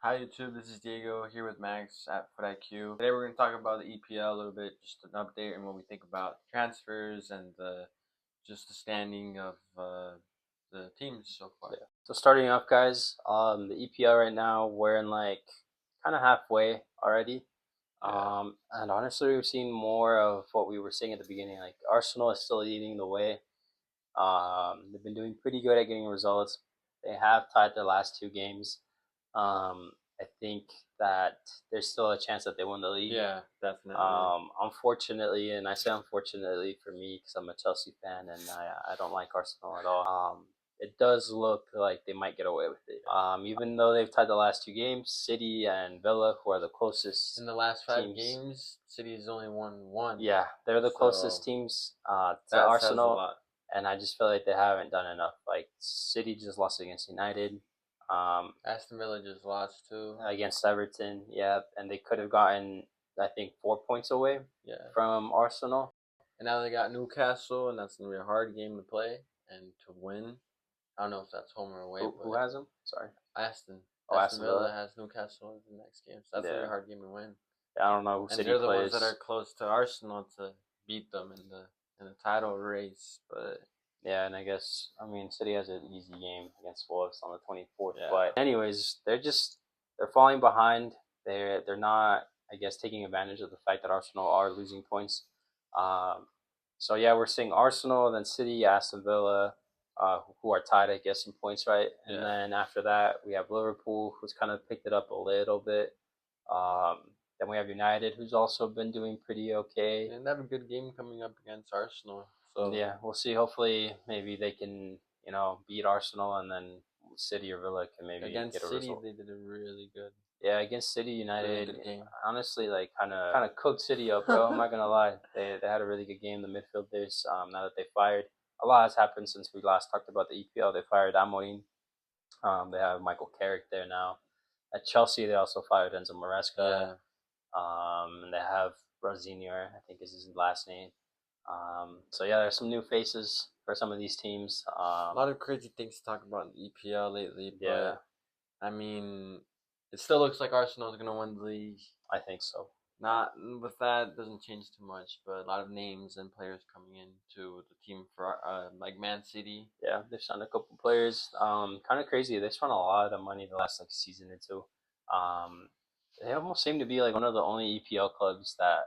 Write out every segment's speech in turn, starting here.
Hi YouTube, this is Diego here with Max at FUT-IQ. Today we're going to talk about the EPL a little bit, just an update and what we think about transfers and just the standing of the teams so far. Yeah. So starting off, guys, the EPL right now we're in like kind of halfway already. Yeah. And honestly, we've seen more of what we were seeing at the beginning. Like Arsenal is still leading the way. They've been doing pretty good at getting results. They have tied their last two games. I think that there's still a chance that they win the league. Yeah, definitely. Unfortunately, and I say unfortunately for me because I'm a Chelsea fan and I don't like Arsenal at all. It does look like they might get away with it. Even though they've tied the last two games, City and Villa, who are the closest In the last 5 teams. games, City's only won one. Yeah, they're the closest teams to That says a Arsenal, lot. and I just feel like they haven't done enough. Like City just lost against United. Aston Villa just lost too. Against Everton, yeah, and they could have gotten, I think, 4 points away from Arsenal. And now they got Newcastle, and that's going to be a hard game to play and to win. I don't know if that's home or away. Who has them? Sorry. Aston. Oh, Aston Villa has Newcastle in the next game. So that's going to be a hard game to win. Yeah, I don't know who and City they're the plays. ones that are close to Arsenal to beat them in the title race. But yeah, and I guess City has an easy game against Wolves on the 24th. Yeah. But anyways, they're falling behind. They're not, I guess, taking advantage of the fact that Arsenal are losing points. So yeah, we're seeing Arsenal, then City, Aston Villa, who are tied, I guess, in points, right? And then after that, we have Liverpool, who's kind of picked it up a little bit. Then we have United, who's also been doing pretty okay. And they have a good game coming up against Arsenal. So yeah, we'll see. Hopefully, maybe they can, beat Arsenal, and then City or Villa can maybe against get a City, result. they did a really good. Yeah, against City, United, really good game. Honestly, like kind of cooked City up, bro. I'm not gonna lie. They had a really good game. The midfielders, now that they fired, a lot has happened since we last talked about the EPL. They fired Amorim. They have Michael Carrick there now. At Chelsea, they also fired Enzo Maresca. Yeah. And they have Rosinior, I think is his last name. So yeah, there's some new faces for some of these teams. A lot of crazy things to talk about in the EPL lately. But yeah. I mean, it still looks like Arsenal is going to win the league. I think so. Not with that, doesn't change too much, but a lot of names and players coming into the team for like Man City. Yeah, they've signed a couple players. Kind of crazy. They spent a lot of money the last season or two. They almost seem to be like one of the only EPL clubs that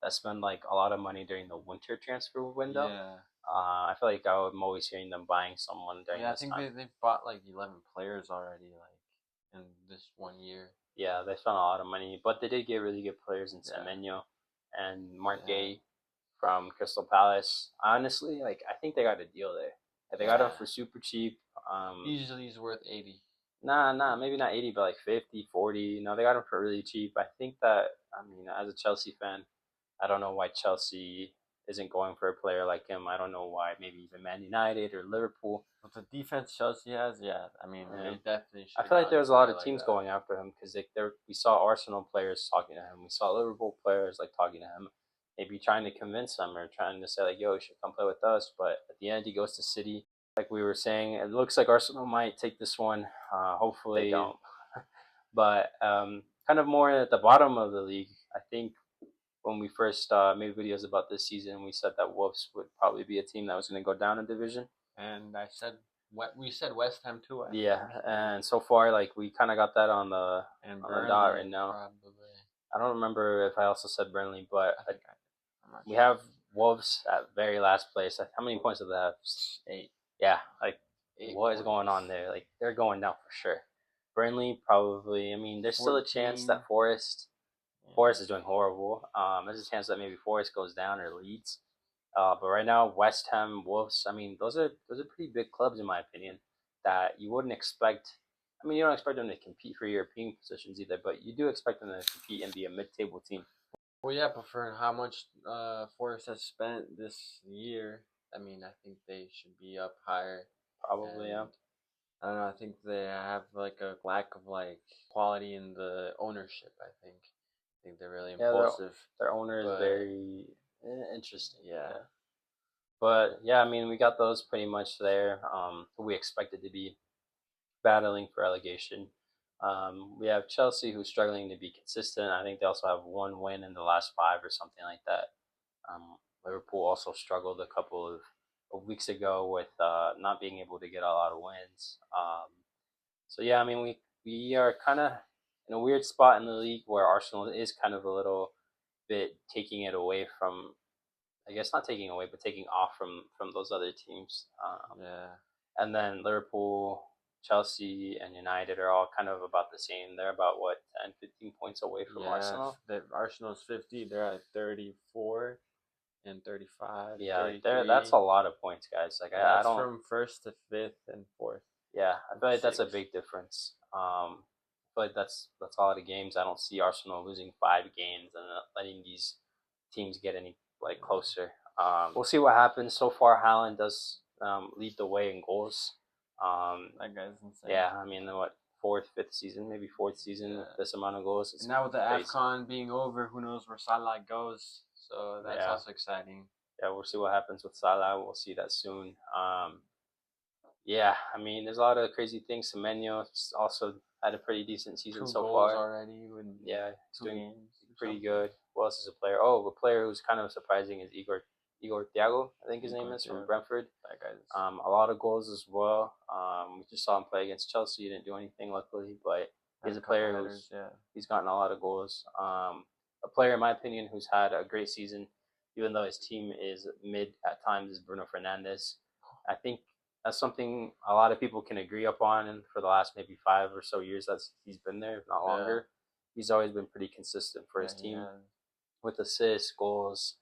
spend like a lot of money during the winter transfer window. Yeah. I feel like I'm always hearing them buying someone during this time. Yeah, I think they've bought like 11 players already, like in this 1 year. Yeah, they spent a lot of money, but they did get really good players in Semenyo and Mark Gay from Crystal Palace. Honestly, like I think they got a deal there. They got him for super cheap. Usually he's worth 80. Nah, maybe not 80, but like 50, 40. No, they got him for really cheap. I think that, as a Chelsea fan, I don't know why Chelsea isn't going for a player like him. I don't know why. Maybe even Man United or Liverpool. With the defense Chelsea has, they definitely should. I feel like there's a lot of teams going after him because we saw Arsenal players talking to him. We saw Liverpool players like talking to him, maybe trying to convince him or trying to say like, "Yo, you should come play with us." But at the end, he goes to City. Like we were saying, it looks like Arsenal might take this one. Hopefully they don't. But kind of more at the bottom of the league, I think when we first made videos about this season, we said that Wolves would probably be a team that was going to go down a division. And we said West Ham too. And so far, like we kind of got that on the dot right now. Probably. I don't remember if I also said Burnley, but we have Wolves at very last place. How many points do they have? 8. Yeah, like 8 what points. Is going on there? Like they're going down for sure. Burnley probably. There's 14. Still a chance that Forest is doing horrible. There's a chance that maybe Forest goes down or Leeds. But right now, West Ham, Wolves. Those are pretty big clubs in my opinion that you wouldn't expect. You don't expect them to compete for European positions either, but you do expect them to compete and be a mid-table team. Well, yeah, but for how much Forest has spent this year, I think they should be up higher. Probably, yeah. I don't know. I think they have like a lack of like quality in the ownership. I think they're really impulsive. Their owner is very interesting. Yeah. But yeah, we got those pretty much there. Who we expected to be battling for relegation. We have Chelsea, who's struggling to be consistent. I think they also have one win in the last five or something like that. Liverpool also struggled a couple of weeks ago with not being able to get a lot of wins. So yeah, I mean we are kind of in a weird spot in the league where Arsenal is kind of a little bit taking it away from, I guess not taking away, but taking off from those other teams. Yeah. And then Liverpool, Chelsea, and United are all kind of about the same. They're about what 10, 15 points away from Arsenal. Arsenal's 50. They're at 34 and 35. Yeah, 33. that's a lot of points, guys. Like I That's don't. from first to fifth and fourth. Yeah, I feel like that's a Six. big difference. I feel like that's a lot of games. I don't see Arsenal losing 5 games and letting these teams get any like closer. We'll see what happens. So far, Haaland does lead the way in goals. That guy's insane. Yeah, I mean, what, fourth, fifth season, maybe fourth season with this amount of goals. And now with the AFCON being over, who knows where Salah goes? So that's also exciting. Yeah, we'll see what happens with Salah. We'll see that soon. Yeah, I mean, there's a lot of crazy things. Semenyo also had a pretty decent season so far. Already. Yeah, he's doing pretty good. Who else is a player? Oh, a player who's kind of surprising is Igor Thiago, I think his name is, from Brentford. That guy's a lot of goals as well. We just saw him play against Chelsea. He didn't do anything, luckily, but he's a player who's he's gotten a lot of goals. A player, in my opinion, who's had a great season, even though his team is mid at times, is Bruno Fernandes. I think that's something a lot of people can agree upon, and for the last maybe 5 or so years that he's been there, if not longer. He's always been pretty consistent for his team with assists, goals.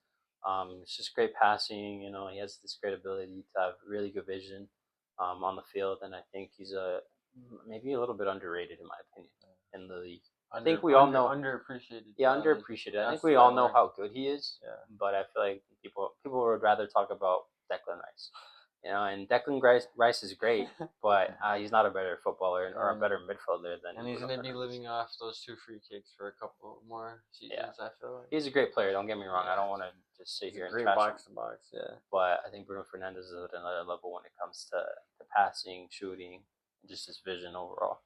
It's just great passing. You know, he has this great ability to have really good vision on the field, and I think he's maybe a little bit underrated in my opinion in the league. I think we all know underappreciated. Yeah, underappreciated. I think we all know how good he is. Yeah. But I feel like people would rather talk about Declan Rice. You know, and Declan Rice is great, but he's not a better footballer or a better midfielder than. And he's going to be living off those 2 free kicks for a couple more seasons. I feel like he's a great player. Don't get me wrong. I don't want to just sit here and great trash box to box. Yeah, but I think Bruno Fernandes is at another level when it comes to passing, shooting, and just his vision overall.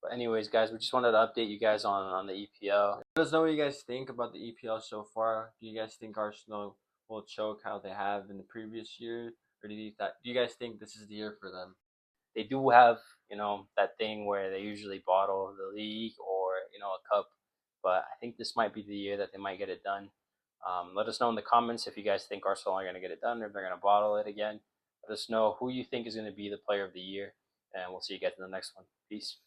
But anyways, guys, we just wanted to update you guys on the EPL. Let us know what you guys think about the EPL so far. Do you guys think Arsenal will choke how they have in the previous year, or do you guys think this is the year for them? They do have, you know, that thing where they usually bottle the league or, you know, a cup, but I think this might be the year that they might get it done. Let us know in the comments if you guys think Arsenal are going to get it done or if they're going to bottle it again. Let us know who you think is going to be the player of the year, and we'll see you guys in the next one. Peace.